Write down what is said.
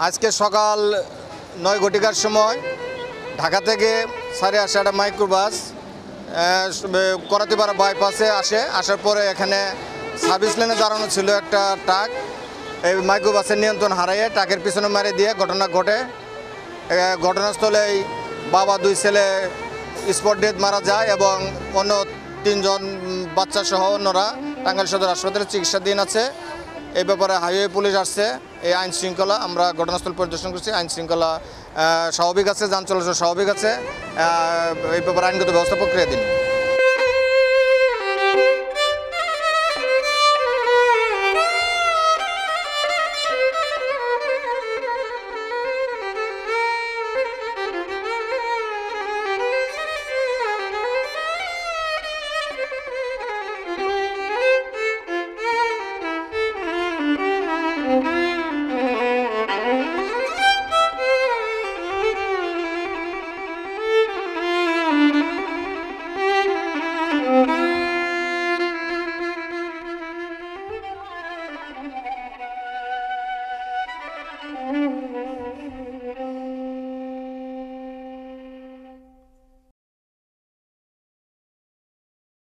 আজকে সকাল 9 ঘটিকার সময় ঢাকা থেকে সাড়ে আসে একটা মাইক্রোবাস করাতিপাড়া বাইপাসে আসার পরে এখানে সার্ভিস লেনে দাঁড়ানো ছিল একটা ট্রাক। এই মাইক্রোবাসের নিয়ন্ত্রণ হারিয়ে ট্রাকের পিছনে মেরে দিয়ে ঘটনা ঘটে। ঘটনাস্থলেই বাবা 2 ছেলে স্পট ডেথ মারা যায় এবং অন্য 3 জন বাচ্চা সহ অন্যরা টাঙ্গাইল সদর হাসপাতালে চিকিৎসাধীন আছে। এই ব্যাপারে হাইওয়ে পুলিশ আসছে। এই আইন শৃঙ্খলা আমরা ঘটনাস্থল পরিদর্শন করছি। আইন শৃঙ্খলা স্বাভাবিক আছে, যান চলাচল স্বাভাবিক আছে। এই ব্যাপারে আইনগত ব্যবস্থা প্রক্রিয়া দিন।